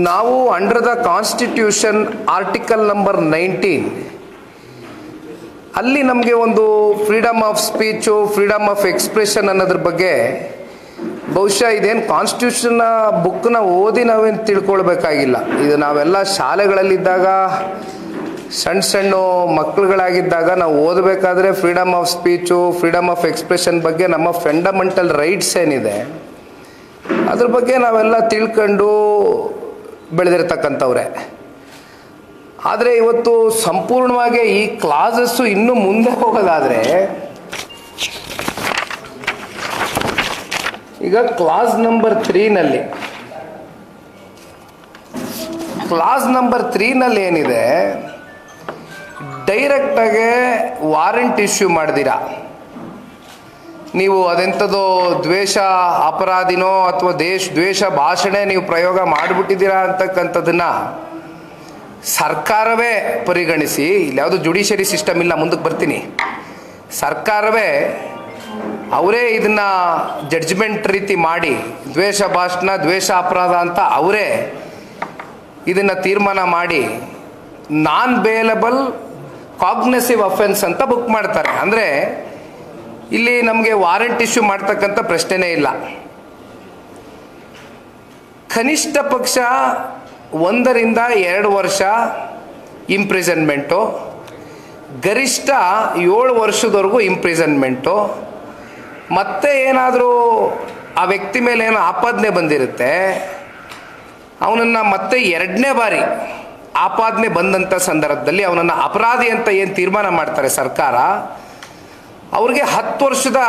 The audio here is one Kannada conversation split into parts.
ನಾವು under the constitution article number 19 ಅಲ್ಲಿ ನಮಗೆ ಒಂದು freedom of speech, freedom of expression ಅನ್ನೋದ್ರ ಬಗ್ಗೆ ಬಹುಶಃ ಇದೇನು ಕಾನ್ಸ್ಟಿಟ್ಯೂಷನ್ನ ಬುಕ್ನ ಓದಿ ನಾವೇನು ತಿಳ್ಕೊಳ್ಬೇಕಾಗಿಲ್ಲ. ಇದು ನಾವೆಲ್ಲ ಶಾಲೆಗಳಲ್ಲಿದ್ದಾಗ ಸಣ್ಣ ಮಕ್ಕಳುಗಳಾಗಿದ್ದಾಗ ನಾವು ಓದಬೇಕಾದ್ರೆ freedom of speech, freedom of expression ಬಗ್ಗೆ ನಮ್ಮ ಫಂಡಮೆಂಟಲ್ ರೈಟ್ಸ್ ಏನಿದೆ ಅದ್ರ ಬಗ್ಗೆ ನಾವೆಲ್ಲ ತಿಳ್ಕೊಂಡು ಬೆಳೆದಿರ್ತಕ್ಕಂಥವ್ರೆ. ಆದರೆ ಇವತ್ತು ಸಂಪೂರ್ಣವಾಗಿ ಈ ಕ್ಲಾಸಸ್ಸು ಇನ್ನೂ ಮುಂದೆ ಹೋಗೋದಾದರೆ, ಈಗ ಕ್ಲಾಸ್ ನಂಬರ್ 3ನಲ್ಲಿ ಏನಿದೆ, ಡೈರೆಕ್ಟಾಗೆ ವಾರೆಂಟ್ ಇಶ್ಯೂ ಮಾಡ್ದಿರಾ ನೀವು ಅದೆಂಥದ್ದು ದ್ವೇಷ ಅಪರಾಧಿನೋ ಅಥವಾ ದ್ವೇಷ ಭಾಷಣ ನೀವು ಪ್ರಯೋಗ ಮಾಡಿಬಿಟ್ಟಿದ್ದೀರಾ ಅಂತಕ್ಕಂಥದ್ದನ್ನ ಸರ್ಕಾರವೇ ಪರಿಗಣಿಸಿ, ಇಲ್ಲಿ ಯಾವುದು ಜುಡಿಷರಿ ಸಿಸ್ಟಮ್ ಇಲ್ಲ, ಮುಂದಕ್ಕೆ ಬರ್ತೀನಿ, ಸರ್ಕಾರವೇ ಅವರೇ ಇದನ್ನ ಜಡ್ಜ್ಮೆಂಟ್ ರೀತಿ ಮಾಡಿ ದ್ವೇಷ ಭಾಷಣ, ದ್ವೇಷ ಅಪರಾಧ ಅಂತ ಅವರೇ ಇದನ್ನ ತೀರ್ಮಾನ ಮಾಡಿ ನಾನ್ ಬೇಲಬಲ್ ಕಾಗ್ನೆಸಿವ್ ಅಫೆನ್ಸ್ ಅಂತ ಬುಕ್ ಮಾಡ್ತಾರೆ. ಅಂದರೆ ಇಲ್ಲಿ ನಮಗೆ ವಾರೆಂಟ್ ಇಶ್ಯೂ ಮಾಡ್ತಕ್ಕಂಥ ಪ್ರಶ್ನೆನೇ ಇಲ್ಲ. ಕನಿಷ್ಠ ಪಕ್ಷ 1 ರಿಂದ 2 ವರ್ಷ ಇಂಪ್ರಿಸನ್ಮೆಂಟು, ಗರಿಷ್ಠ 7 ವರ್ಷದವರೆಗೂ ಇಂಪ್ರಿಸನ್ಮೆಂಟು. ಮತ್ತೆ ಏನಾದರೂ ಆ ವ್ಯಕ್ತಿ ಮೇಲೆ ಏನೋ ಆಪಾದನೆ ಬಂದಿರುತ್ತೆ, ಅವನನ್ನು ಮತ್ತೆ 2ನೇ ಬಾರಿ ಆಪಾದನೆ ಬಂದಂಥ ಸಂದರ್ಭದಲ್ಲಿ ಅವನನ್ನು ಅಪರಾಧಿ ಅಂತ ಏನು ತೀರ್ಮಾನ ಮಾಡ್ತಾರೆ ಸರ್ಕಾರ, ಅವ್ರಿಗೆ 10 ವರ್ಷದ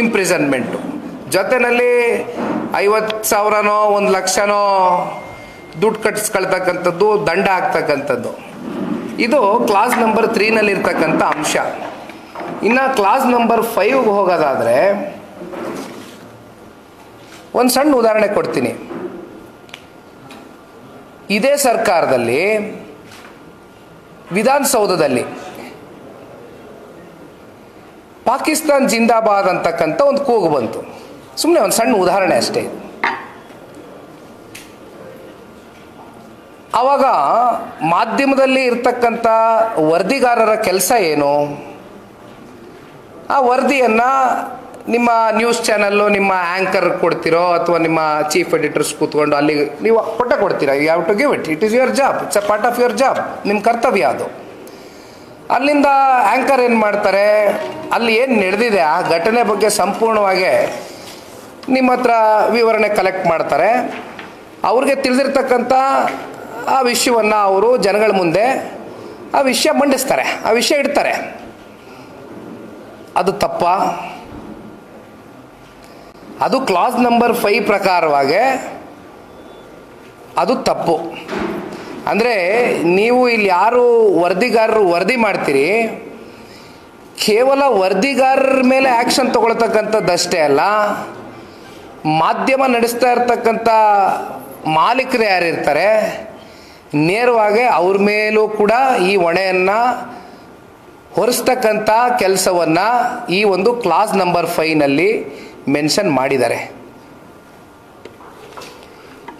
ಇಂಪ್ರಿಸನ್ಮೆಂಟು, ಜೊತೆಯಲ್ಲಿ 50,000ನೋ 1,00,000ನೋ ದುಡ್ಡು ಕಟ್ಟಿಸ್ಕೊಳ್ತಕ್ಕಂಥದ್ದು, ದಂಡ ಆಗ್ತಕ್ಕಂಥದ್ದು. ಇದು ಕ್ಲಾಸ್ ನಂಬರ್ 3ನಲ್ಲಿ ಇರ್ತಕ್ಕಂಥ ಅಂಶ. ಇನ್ನು ಕ್ಲಾಸ್ ನಂಬರ್ 5ಗೆ ಹೋಗೋದಾದರೆ ಒಂದು ಸಣ್ಣ ಉದಾಹರಣೆ ಕೊಡ್ತೀನಿ. ಇದೇ ಸರ್ಕಾರದಲ್ಲಿ ವಿಧಾನಸೌಧದಲ್ಲಿ ಪಾಕಿಸ್ತಾನ್ ಜಿಂದಾಬಾದ್ ಅಂತಕ್ಕಂಥ ಒಂದು ಕೂಗು ಬಂತು. ಸುಮ್ಮನೆ ಒಂದು ಸಣ್ಣ ಉದಾಹರಣೆ ಅಷ್ಟೇ. ಆವಾಗ ಮಾಧ್ಯಮದಲ್ಲಿ ಇರ್ತಕ್ಕಂಥ ವರದಿಗಾರರ ಕೆಲಸ ಏನು? ಆ ವರದಿಯನ್ನು ನಿಮ್ಮ ನ್ಯೂಸ್ ಚಾನಲ್ಲು, ನಿಮ್ಮ ಆ್ಯಂಕರ್ ಕೊಡ್ತಿರೋ ಅಥವಾ ನಿಮ್ಮ ಚೀಫ್ ಎಡಿಟರ್ಸ್ ಕೂತ್ಕೊಂಡು ಅಲ್ಲಿ ನೀವು ಕೊಡ್ತೀರಾ. You have to give it, it is your job, it's a part of your job, ನಿಮ್ಮ ಕರ್ತವ್ಯ ಅದು. ಅಲ್ಲಿಂದ ಆ್ಯಂಕರ್ ಏನು ಮಾಡ್ತಾರೆ, ಅಲ್ಲಿ ಏನು ನಡೆದಿದೆ ಆ ಘಟನೆ ಬಗ್ಗೆ ಸಂಪೂರ್ಣವಾಗಿ ನಿಮ್ಮ ಹತ್ರ ವಿವರಣೆ ಕಲೆಕ್ಟ್ ಮಾಡ್ತಾರೆ. ಅವ್ರಿಗೆ ತಿಳಿದಿರ್ತಕ್ಕಂಥ ಆ ವಿಷಯವನ್ನು ಅವರು ಜನಗಳ ಮುಂದೆ ಆ ವಿಷಯ ಮಂಡಿಸ್ತಾರೆ, ಆ ವಿಷಯ ಇಡ್ತಾರೆ. ಅದು ತಪ್ಪಾ? ಅದು ಕ್ಲಾಸ್ ನಂಬರ್ 5 ಪ್ರಕಾರವಾಗಿ ಅದು ತಪ್ಪು. ಅಂದರೆ ನೀವು ಇಲ್ಲಿ ಯಾರು ವರದಿಗಾರರು ವರದಿ ಮಾಡ್ತೀರಿ, ಕೇವಲ ವರದಿಗಾರರ ಮೇಲೆ ಆ್ಯಕ್ಷನ್ ತಗೊಳ್ತಕ್ಕಂಥದ್ದಷ್ಟೇ ಅಲ್ಲ, ಮಾಧ್ಯಮ ನಡೆಸ್ತಾ ಇರ್ತಕ್ಕಂಥ ಮಾಲೀಕರು ಯಾರಿರ್ತಾರೆ ನೇರವಾಗಿ ಅವ್ರ ಮೇಲೂ ಕೂಡ ಈ ಹೊಣೆಯನ್ನು ಹೊರಿಸ್ತಕ್ಕಂಥ ಕೆಲಸವನ್ನು ಈ ಒಂದು ಕ್ಲಾಸ್ ನಂಬರ್ 5ನಲ್ಲಿ ಮೆನ್ಷನ್ ಮಾಡಿದ್ದಾರೆ.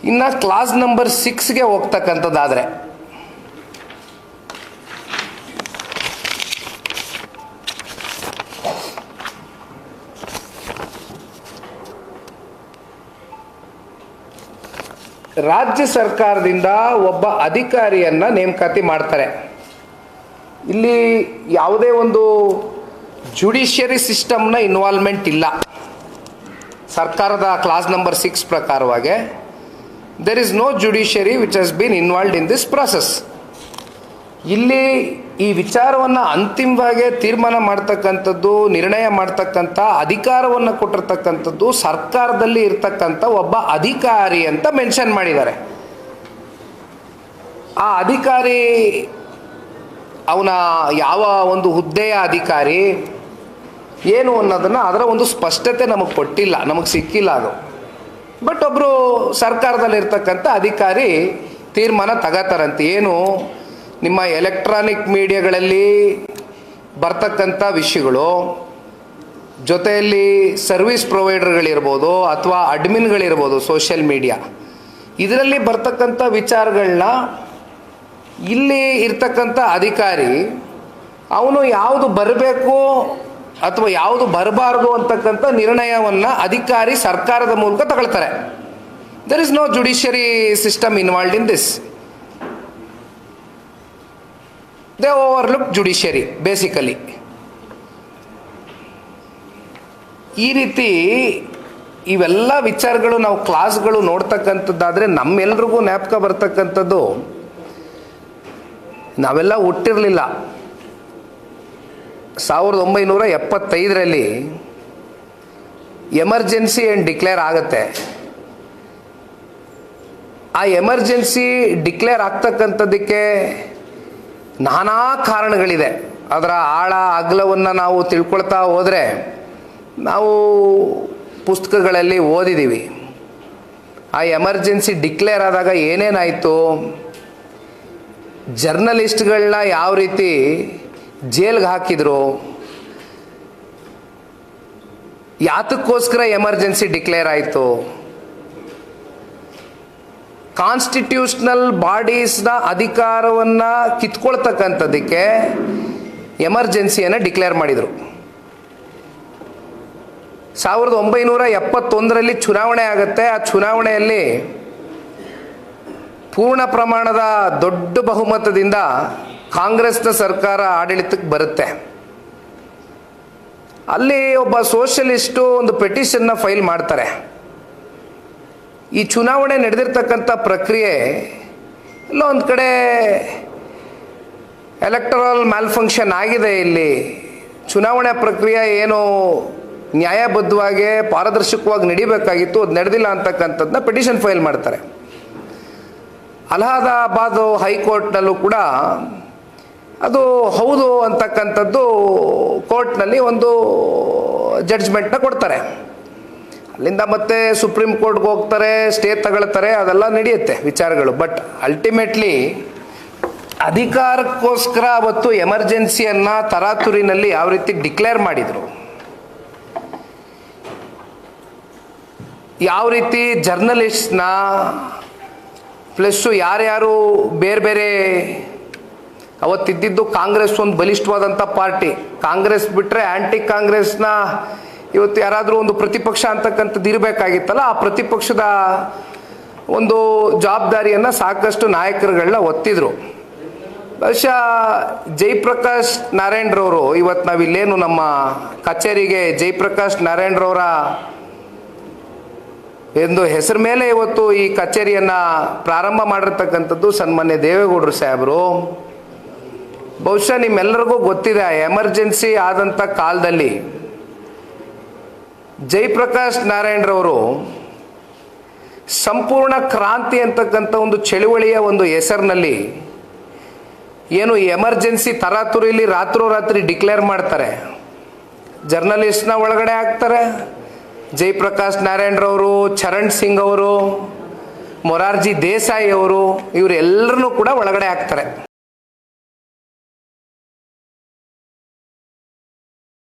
ಇನ್ನು ಕ್ಲಾಸ್ ನಂಬರ್ 6ಗೆ ಹೋಗ್ತಕ್ಕಂಥದ್ದಾದರೆ, ರಾಜ್ಯ ಸರ್ಕಾರದಿಂದ ಒಬ್ಬ ಅಧಿಕಾರಿಯನ್ನು ನೇಮಕಾತಿ ಮಾಡ್ತಾರೆ. ಇಲ್ಲಿ ಯಾವುದೇ ಒಂದು ಜುಡಿಷಿಯರಿ ಸಿಸ್ಟಮ್ನ ಇನ್ವಾಲ್ವ್ಮೆಂಟ್ ಇಲ್ಲ. ಸರ್ಕಾರದ ಕ್ಲಾಸ್ ನಂಬರ್ 6 ಪ್ರಕಾರವಾಗಿ there is no judiciary which has been involved in this process. ಇಲ್ಲಿ ಈ ವಿಚಾರವನ್ನು ಅಂತಿಮವಾಗಿ ತೀರ್ಮಾನ ಮಾಡ್ತಕ್ಕಂಥದ್ದು, ನಿರ್ಣಯ ಮಾಡ್ತಕ್ಕಂಥ ಅಧಿಕಾರವನ್ನು ಕೊಟ್ಟಿರ್ತಕ್ಕಂಥದ್ದು ಸರ್ಕಾರದಲ್ಲಿ ಇರ್ತಕ್ಕಂಥ ಒಬ್ಬ ಅಧಿಕಾರಿ ಅಂತ ಮೆನ್ಷನ್ ಮಾಡಿದ್ದಾರೆ. ಆ ಅಧಿಕಾರಿ ಅವನ ಯಾವ ಒಂದು ಹುದ್ದೆಯ ಅಧಿಕಾರಿ ಏನು ಅನ್ನೋದನ್ನು ಅದರ ಒಂದು ಸ್ಪಷ್ಟತೆ ನಮಗೆ ಕೊಟ್ಟಿಲ್ಲ, ನಮಗೆ ಸಿಕ್ಕಿಲ್ಲ ಅದು. ಬಟ್ ಒಬ್ಬರು ಸರ್ಕಾರದಲ್ಲಿರ್ತಕ್ಕಂಥ ಅಧಿಕಾರಿ ತೀರ್ಮಾನ ತಗೋತಾರಂತೆ. ಏನು, ನಿಮ್ಮ ಎಲೆಕ್ಟ್ರಾನಿಕ್ ಮೀಡಿಯಾಗಳಲ್ಲಿ ಬರ್ತಕ್ಕಂಥ ವಿಷಯಗಳು, ಜೊತೆಯಲ್ಲಿ ಸರ್ವಿಸ್ ಪ್ರೊವೈಡರ್ಗಳಿರ್ಬೋದು ಅಥವಾ ಅಡ್ಮಿನ್ಗಳಿರ್ಬೋದು ಸೋಷಿಯಲ್ ಮೀಡಿಯಾ, ಇದರಲ್ಲಿ ಬರ್ತಕ್ಕಂಥ ವಿಚಾರಗಳನ್ನ ಇಲ್ಲಿ ಇರ್ತಕ್ಕಂಥ ಅಧಿಕಾರಿ ಅವನು ಯಾವುದು ಬರಬೇಕು ಅಥವಾ ಯಾವುದು ಬರಬಾರ್ದು ಅಂತಕ್ಕಂಥ ನಿರ್ಣಯವನ್ನು ಅಧಿಕಾರಿ ಸರ್ಕಾರದ ಮೂಲಕ ತಗೊಳ್ತಾರೆ. There is no judiciary system involved in this. They overlook judiciary basically. ಈ ರೀತಿ ಇವೆಲ್ಲ ವಿಚಾರಗಳು ನಾವು ಕ್ಲಾಸ್ಗಳು ನೋಡ್ತಕ್ಕಂಥದ್ದಾದರೆ ನಮ್ಮೆಲ್ರಿಗೂ ಜ್ಞಾಪಕ ಬರ್ತಕ್ಕಂಥದ್ದು, ನಾವೆಲ್ಲ ಹುಟ್ಟಿರಲಿಲ್ಲ. 1975ರಲ್ಲಿ ಎಮರ್ಜೆನ್ಸಿ ಏನು ಡಿಕ್ಲೇರ್ ಆಗುತ್ತೆ. ಆ ಎಮರ್ಜೆನ್ಸಿ ಡಿಕ್ಲೇರ್ ಆಗ್ತಕ್ಕಂಥದ್ದಕ್ಕೆ ನಾನಾ ಕಾರಣಗಳಿದೆ. ಅದರ ಆಳ ಅಗಲವನ್ನು ನಾವು ತಿಳ್ಕೊಳ್ತಾ ಹೋದರೆ ನಾವು ಪುಸ್ತಕಗಳಲ್ಲಿ ಓದಿದ್ದೀವಿ. ಆ ಎಮರ್ಜೆನ್ಸಿ ಡಿಕ್ಲೇರ್ ಆದಾಗ ಏನೇನಾಯಿತು, ಜರ್ನಲಿಸ್ಟ್ಗಳನ್ನ ಯಾವ ರೀತಿ ಜೈಲ್ಗೆ ಹಾಕಿದ್ರು, ಯಾತಕ್ಕೋಸ್ಕರ ಎಮರ್ಜೆನ್ಸಿ ಡಿಕ್ಲೇರ್ ಆಯಿತು, ಕಾನ್ಸ್ಟಿಟ್ಯೂಷನಲ್ ಬಾಡೀಸ್ನ ಅಧಿಕಾರವನ್ನು ಕಿತ್ಕೊಳ್ತಕ್ಕಂಥದ್ದಕ್ಕೆ ಎಮರ್ಜೆನ್ಸಿಯನ್ನು ಡಿಕ್ಲೇರ್ ಮಾಡಿದರು. 1971ರಲ್ಲಿ ಚುನಾವಣೆ ಆಗುತ್ತೆ. ಆ ಚುನಾವಣೆಯಲ್ಲಿ ಪೂರ್ಣ ಪ್ರಮಾಣದ ದೊಡ್ಡ ಬಹುಮತದಿಂದ ಕಾಂಗ್ರೆಸ್ನ ಸರ್ಕಾರ ಆಡಳಿತಕ್ಕೆ ಬರುತ್ತೆ. ಅಲ್ಲಿ ಒಬ್ಬ ಸೋಷಲಿಸ್ಟು ಒಂದು ಪೆಟಿಷನ್ನ ಫೈಲ್ ಮಾಡ್ತಾರೆ. ಈ ಚುನಾವಣೆ ನಡೆದಿರ್ತಕ್ಕಂಥ ಪ್ರಕ್ರಿಯೆ ಎಲ್ಲ ಒಂದು ಕಡೆ ಎಲೆಕ್ಟರಲ್ ಮ್ಯಾಲ್ಫಂಕ್ಷನ್ ಆಗಿದೆ. ಇಲ್ಲಿ ಚುನಾವಣೆ ಪ್ರಕ್ರಿಯೆ ಏನು ನ್ಯಾಯಬದ್ಧವಾಗಿ ಪಾರದರ್ಶಕವಾಗಿ ನಡಿಬೇಕಾಗಿತ್ತು, ಅದು ನಡೆದಿಲ್ಲ ಅಂತಕ್ಕಂಥದ್ದನ್ನ ಪೆಟಿಷನ್ ಫೈಲ್ ಮಾಡ್ತಾರೆ. ಅಲಹಾಬಾದ್ ಹೈಕೋರ್ಟ್ನಲ್ಲೂ ಕೂಡ ಅದು ಹೌದು ಅಂತಕ್ಕಂಥದ್ದು ಕೋರ್ಟ್ನಲ್ಲಿ ಒಂದು ಜಡ್ಜ್ಮೆಂಟ್ನ ಕೊಡ್ತಾರೆ. ಅಲ್ಲಿಂದ ಮತ್ತೆ ಸುಪ್ರೀಂ ಕೋರ್ಟ್ಗೆ ಹೋಗ್ತಾರೆ, ಸ್ಟೇ ತಗೊಳ್ತಾರೆ, ಅದೆಲ್ಲ ನಡೆಯುತ್ತೆ ವಿಚಾರಗಳು. ಬಟ್ ಅಲ್ಟಿಮೇಟ್ಲಿ ಅಧಿಕಾರಕ್ಕೋಸ್ಕರ ಅವತ್ತು ಎಮರ್ಜೆನ್ಸಿಯನ್ನು ತರಾತುರಿನಲ್ಲಿ ಯಾವ ರೀತಿ ಡಿಕ್ಲೇರ್ ಮಾಡಿದರು, ಯಾವ ರೀತಿ ಜರ್ನಲಿಸ್ಟ್ನ ಪ್ಲಸ್ಸು ಯಾರ್ಯಾರು ಬೇರೆ ಬೇರೆ, ಅವತ್ತಿದ್ದಿದ್ದು ಕಾಂಗ್ರೆಸ್ ಒಂದು ಬಲಿಷ್ಠವಾದಂಥ ಪಾರ್ಟಿ. ಕಾಂಗ್ರೆಸ್ ಬಿಟ್ಟರೆ ಆ್ಯಂಟಿ ಕಾಂಗ್ರೆಸ್ನ ಇವತ್ತು ಯಾರಾದರೂ ಒಂದು ಪ್ರತಿಪಕ್ಷ ಅಂತಕ್ಕಂಥದ್ದು ಇರಬೇಕಾಗಿತ್ತಲ್ಲ, ಆ ಪ್ರತಿಪಕ್ಷದ ಒಂದು ಜವಾಬ್ದಾರಿಯನ್ನು ಸಾಕಷ್ಟು ನಾಯಕರುಗಳನ್ನ ಒತ್ತಿದ್ರು. ಬಹುಶಃ ಜಯಪ್ರಕಾಶ್ ನಾರಾಯಣರವರು, ಇವತ್ತು ನಾವಿಲ್ಲೇನು ನಮ್ಮ ಕಚೇರಿಗೆ ಜಯಪ್ರಕಾಶ್ ನಾರಾಯಣರವರ ಎಂದು ಹೆಸರು ಮೇಲೆ ಇವತ್ತು ಈ ಕಚೇರಿಯನ್ನು ಪ್ರಾರಂಭ ಮಾಡಿರ್ತಕ್ಕಂಥದ್ದು ಸನ್ಮಾನ್ಯ ದೇವೇಗೌಡರು ಸಾಹೇಬರು. ಬಹುಶಃ ನಿಮ್ಮೆಲ್ಲರಿಗೂ ಗೊತ್ತಿದೆ, ಎಮರ್ಜೆನ್ಸಿ ಆದಂಥ ಕಾಲದಲ್ಲಿ ಜಯಪ್ರಕಾಶ್ ನಾರಾಯಣರವರು ಸಂಪೂರ್ಣ ಕ್ರಾಂತಿ ಅಂತಕ್ಕಂಥ ಒಂದು ಚಳುವಳಿಯ ಒಂದು ಹೆಸರಿನಲ್ಲಿ ಏನು ಎಮರ್ಜೆನ್ಸಿ ತರಾತುರಿಲಿ ರಾತ್ರೋರಾತ್ರಿ ಡಿಕ್ಲೇರ್ ಮಾಡ್ತಾರೆ. ಜರ್ನಲಿಸ್ಟ್ನ ಒಳಗಡೆ ಹಾಕ್ತಾರೆ. ಜಯಪ್ರಕಾಶ್ ನಾರಾಯಣರವರು, ಚರಣ್ ಸಿಂಗ್ ಅವರು, ಮೊರಾರ್ಜಿ ದೇಸಾಯಿ ಅವರು, ಇವರೆಲ್ಲರನ್ನೂ ಕೂಡ ಒಳಗಡೆ ಹಾಕ್ತಾರೆ.